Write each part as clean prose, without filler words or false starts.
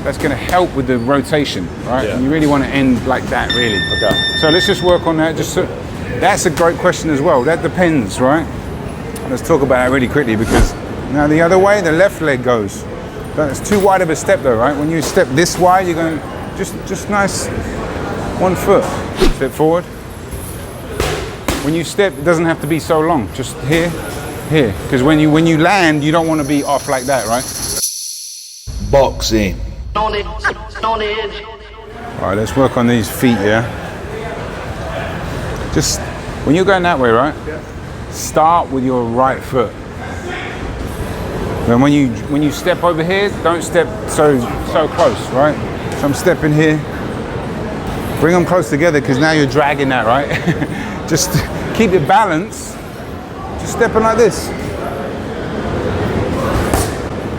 that's going to help with the rotation, right? Yeah. And you really want to end like that, really. Okay. So let's just work on that. That's a great question as well. That depends, right? Let's talk about that really quickly, because now the other way, the left leg goes. That's too wide of a step though, right? When you step this wide, you're going just nice 1 foot. Step forward. When you step, it doesn't have to be so long. Just here, here. Because when you land, you don't want to be off like that, right? Boxing. On edge. All right, let's work on these feet, yeah? Just, when you're going that way, right? Yeah. Start with your right foot. Then when you step over here, don't step so close, right? So I'm stepping here. Bring them close together, because now you're dragging that, right? Just keep it balanced. Just stepping like this.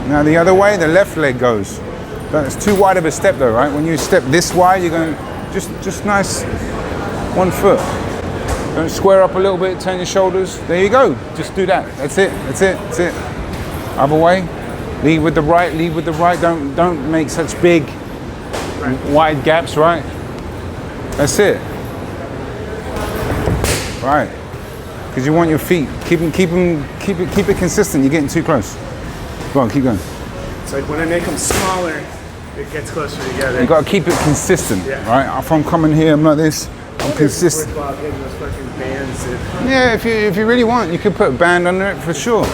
Now the other way, the left leg goes. That's too wide of a step though, right? When you step this wide, you're going just nice 1 foot. Don't square up a little bit, turn your shoulders. There you go. Just do that. That's it. That's it. That's it. Other way. Lead with the right. Lead with the right. Don't make such big, wide gaps, right? That's it. Right. Because you want your feet. Keep it consistent. You're getting too close. Go on, keep going. It's like when I make them smaller, it gets closer together. You got to keep it consistent, right? If I'm coming here, I'm like this. I'm consistent. Getting those fucking bands. Yeah, if you really want, you could put a band under it for sure.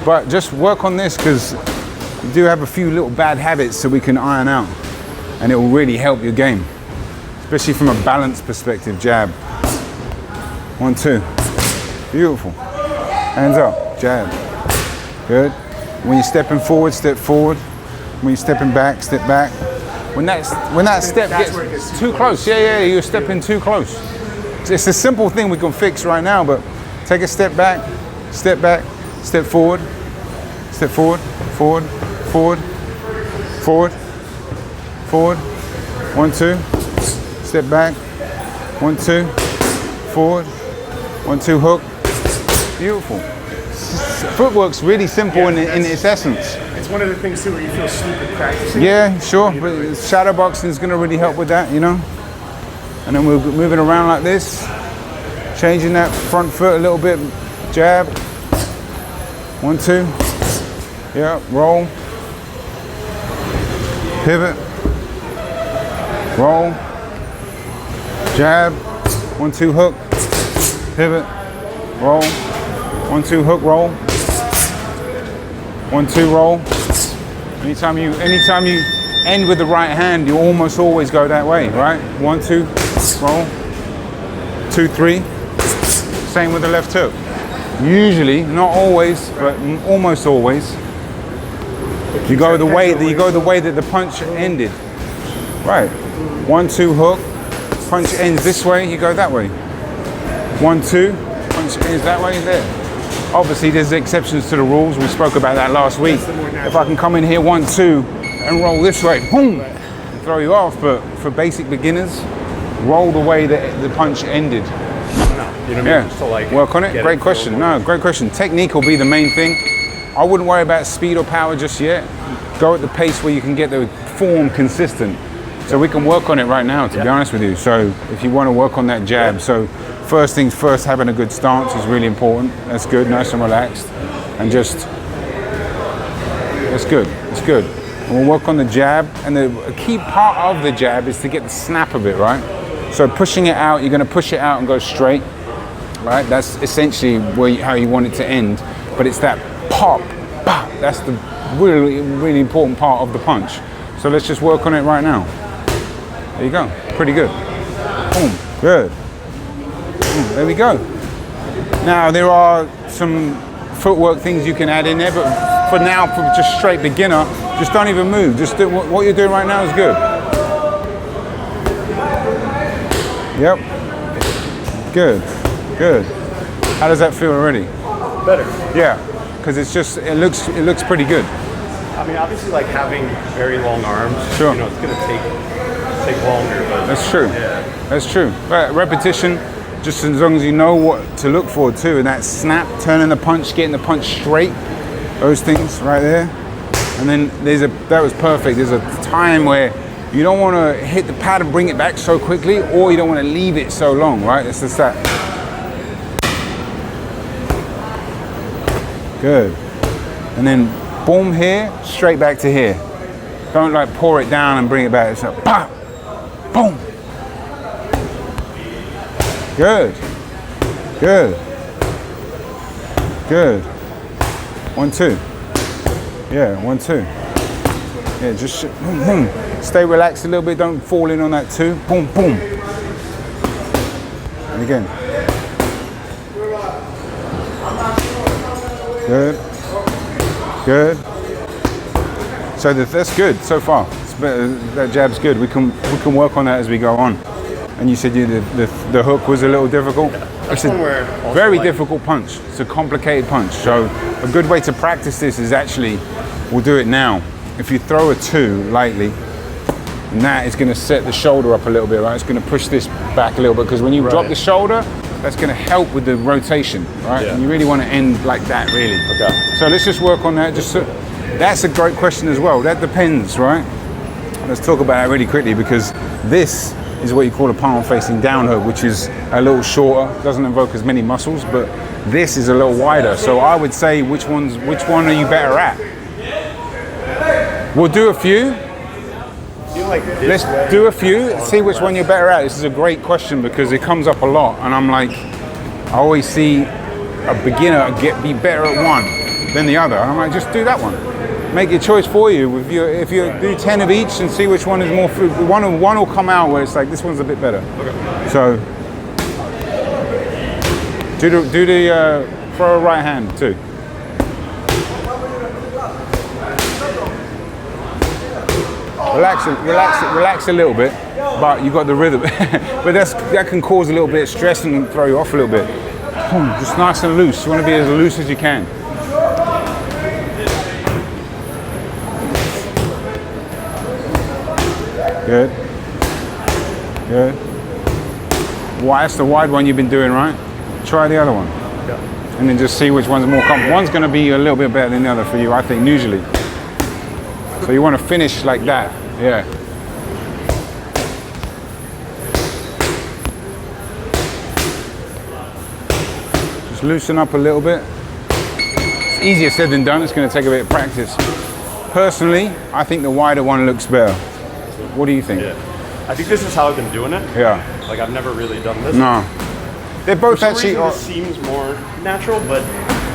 But just work on this, because you do have a few little bad habits so we can iron out, and it will really help your game, especially from a balance perspective. Jab. 1, 2. Beautiful. Hands up. Jab. Good. When you're stepping forward, step forward. When you're stepping back, step back. When that step gets too close, you're stepping too close. It's a simple thing we can fix right now, but take a step back, step forward, step forward, forward, forward, forward, forward. 1, 2. Step back. 1, 2. Forward. 1, 2. Hook. Beautiful. Footwork's really simple in its essence. It's one of the things too where you feel stupid practicing. Yeah, sure, but shadow boxing is going to really help with that, you know. And then we're moving around like this, changing that front foot a little bit. Jab. 1, 2. Yeah, roll. Pivot. Roll. Jab. 1, 2. Hook. Pivot. Roll. 1, 2. Hook. Roll. 1, 2. Roll. Anytime you end with the right hand, you almost always go that way, right? 1, 2. Roll. 2, 3. Same with the left hook. Usually, not always, but almost always, you go the way that the punch ended. Right. 1, 2. Hook. Punch ends this way. You go that way. 1, 2. Punch ends that way. There. Obviously, there's exceptions to the rules. We spoke about that last week. If I can come in here 1, 2, and roll this way, boom, and throw you off. But for basic beginners, roll the way that the punch ended. You know what I mean? Just to like work on it. Great question. No, great question. Technique will be the main thing. I wouldn't worry about speed or power just yet. Go at the pace where you can get the form consistent. So we can work on it right now, to be honest with you. So if you want to work on that jab, so first things first, having a good stance is really important. That's good, nice and relaxed. And just, that's good, it's good. And we'll work on the jab. And a key part of the jab is to get the snap of it, right? So pushing it out, you're going to push it out and go straight, right? That's essentially how you want it to end. But it's that pop, pop. That's the really, really important part of the punch. So let's just work on it right now. There you go, pretty good. Boom, good. Boom, there we go. Now there are some footwork things you can add in there, but for now, for just straight beginner, just don't even move. Just do what you're doing right now is good. Yep. Good, good. How does that feel already? Better. Yeah, because it looks pretty good. I mean, obviously, like having very long arms. Sure. You know, it's gonna take longer. But that's true. Yeah. That's true. But repetition, just as long as you know what to look for too, and that snap, turning the punch, getting the punch straight, those things right there. And then that was perfect. There's a time where you don't want to hit the pad and bring it back so quickly, or you don't want to leave it so long, right? It's just that. Good. And then boom here, straight back to here. Don't like pour it down and bring it back. It's like pop, boom. Good. Good. Good. 1, 2. Yeah, 1, 2. Yeah, just boom, boom. Stay relaxed a little bit. Don't fall in on that 2. Boom, boom. And again. Good. Good. So that's good so far. That jab's good. We can work on that as we go on. And you said the hook was a little difficult. It's a very difficult punch. It's a complicated punch. So a good way to practice this is actually, we'll do it now. If you throw a 2 lightly, and that is going to set the shoulder up a little bit, right? It's going to push this back a little bit, because when you drop the shoulder, that's going to help with the rotation, right? Yeah. And you really want to end like that, really. Okay. So let's just work on that. That's a great question as well. That depends, right? Let's talk about that really quickly, because this is what you call a palm facing down hook, which is a little shorter, doesn't invoke as many muscles, but this is a little wider. So I would say, which one are you better at? We'll do a few. Let's do a few, see which one you're better at. This is a great question because it comes up a lot, and I'm like, I always see a beginner be better at one than the other. And I'm like, just do that one. Make your choice for you. If you do 10 of each and see which one is more, one will come out where it's like, this one's a bit better. Okay. So do the throw a right hand too. Relax a little bit, but you got the rhythm. But that can cause a little bit of stress and throw you off a little bit. Just nice and loose. You want to be as loose as you can. Good. Good. That's the wide one you've been doing, right? Try the other one. Yeah. And then just see which one's more comfortable. One's going to be a little bit better than the other for you, I think, usually. So you want to finish like that, yeah. Just loosen up a little bit. It's easier said than done. It's going to take a bit of practice. Personally, I think the wider one looks better. What do you think? Yeah. I think this is how I've been doing it. Yeah. Like I've never really done this. No. They're both actually. This seems more natural, but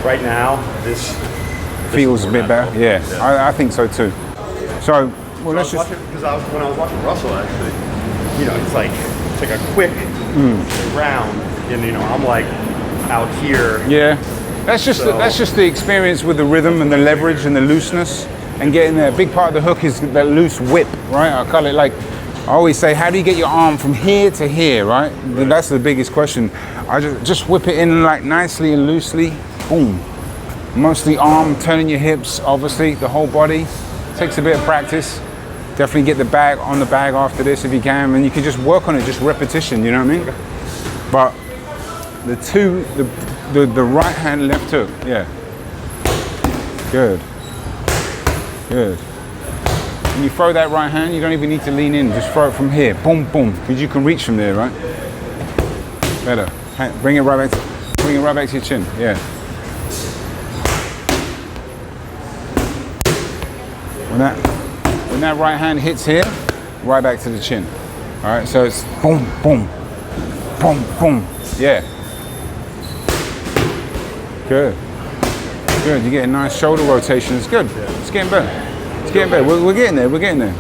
right now this feels a bit better. Yeah. I think so too. So, well, let's just. Because when I was watching Russell, actually, it's like a quick round, and I'm like out here. Yeah. That's just the experience with the rhythm and the leverage and the looseness. And getting there. A big part of the hook is that loose whip, right? I call it like, I always say, how do you get your arm from here to here, right? That's the biggest question. I just whip it in like nicely and loosely, boom. Mostly arm, turning your hips, obviously, the whole body. Takes a bit of practice. Definitely get the bag on the bag after this if you can, and you can just work on it, just repetition, you know what I mean? But the right hand, left hook, yeah. Good. Good. When you throw that right hand, you don't even need to lean in. Just throw it from here. Boom, boom. Because you can reach from there, right? Better. Bring it right back to your chin. Yeah. When that right hand hits here, right back to the chin. All right. So it's boom, boom, boom, boom. Yeah. Good. Good, you get a nice shoulder rotation. It's good. It's getting better. It's getting better. We're getting there. We're getting there.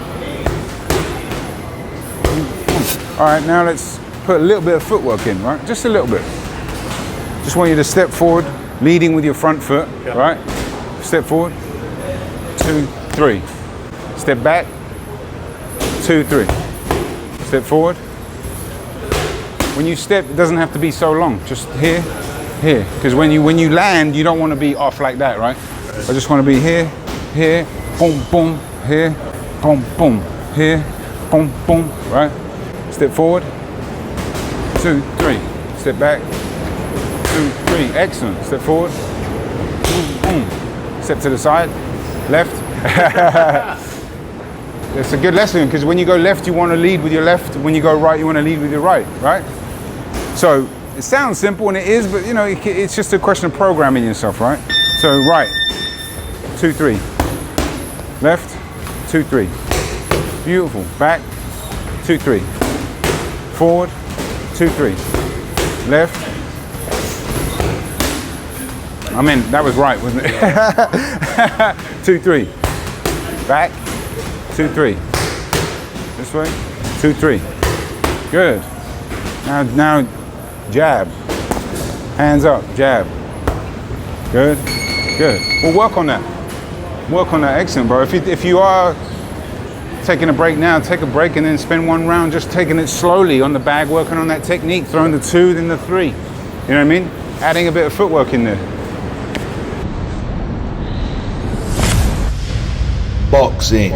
All right, now let's put a little bit of footwork in, right? Just a little bit. Just want you to step forward, leading with your front foot, right? Step forward. 2, 3. Step back. 2, 3. Step forward. When you step, it doesn't have to be so long. Just here. Here, because when you land, you don't want to be off like that, right? I just want to be here, boom, boom, here, boom, boom, here, boom, boom, right? Step forward, 2, 3. Step back, 2, 3. Excellent. Step forward, boom, boom. Step to the side, left, It's a good lesson because when you go left, you want to lead with your left. When you go right, you want to lead with your right, right? So it sounds simple, and it is, but you know, it's just a question of programming yourself, right? So right, 2, 3. Left, 2, 3. Beautiful. Back, 2, 3. Forward, 2, 3. Left. I mean, that was right, wasn't it? 2, 3. Back, 2, 3. This way, 2, 3. Good. Now, jab. Hands up, jab. Good, good. We'll work on that. Work on that, excellent, bro. If you are taking a break now, take a break and then spend one round just taking it slowly on the bag, working on that technique, throwing the 2, then the 3. You know what I mean? Adding a bit of footwork in there. Boxing.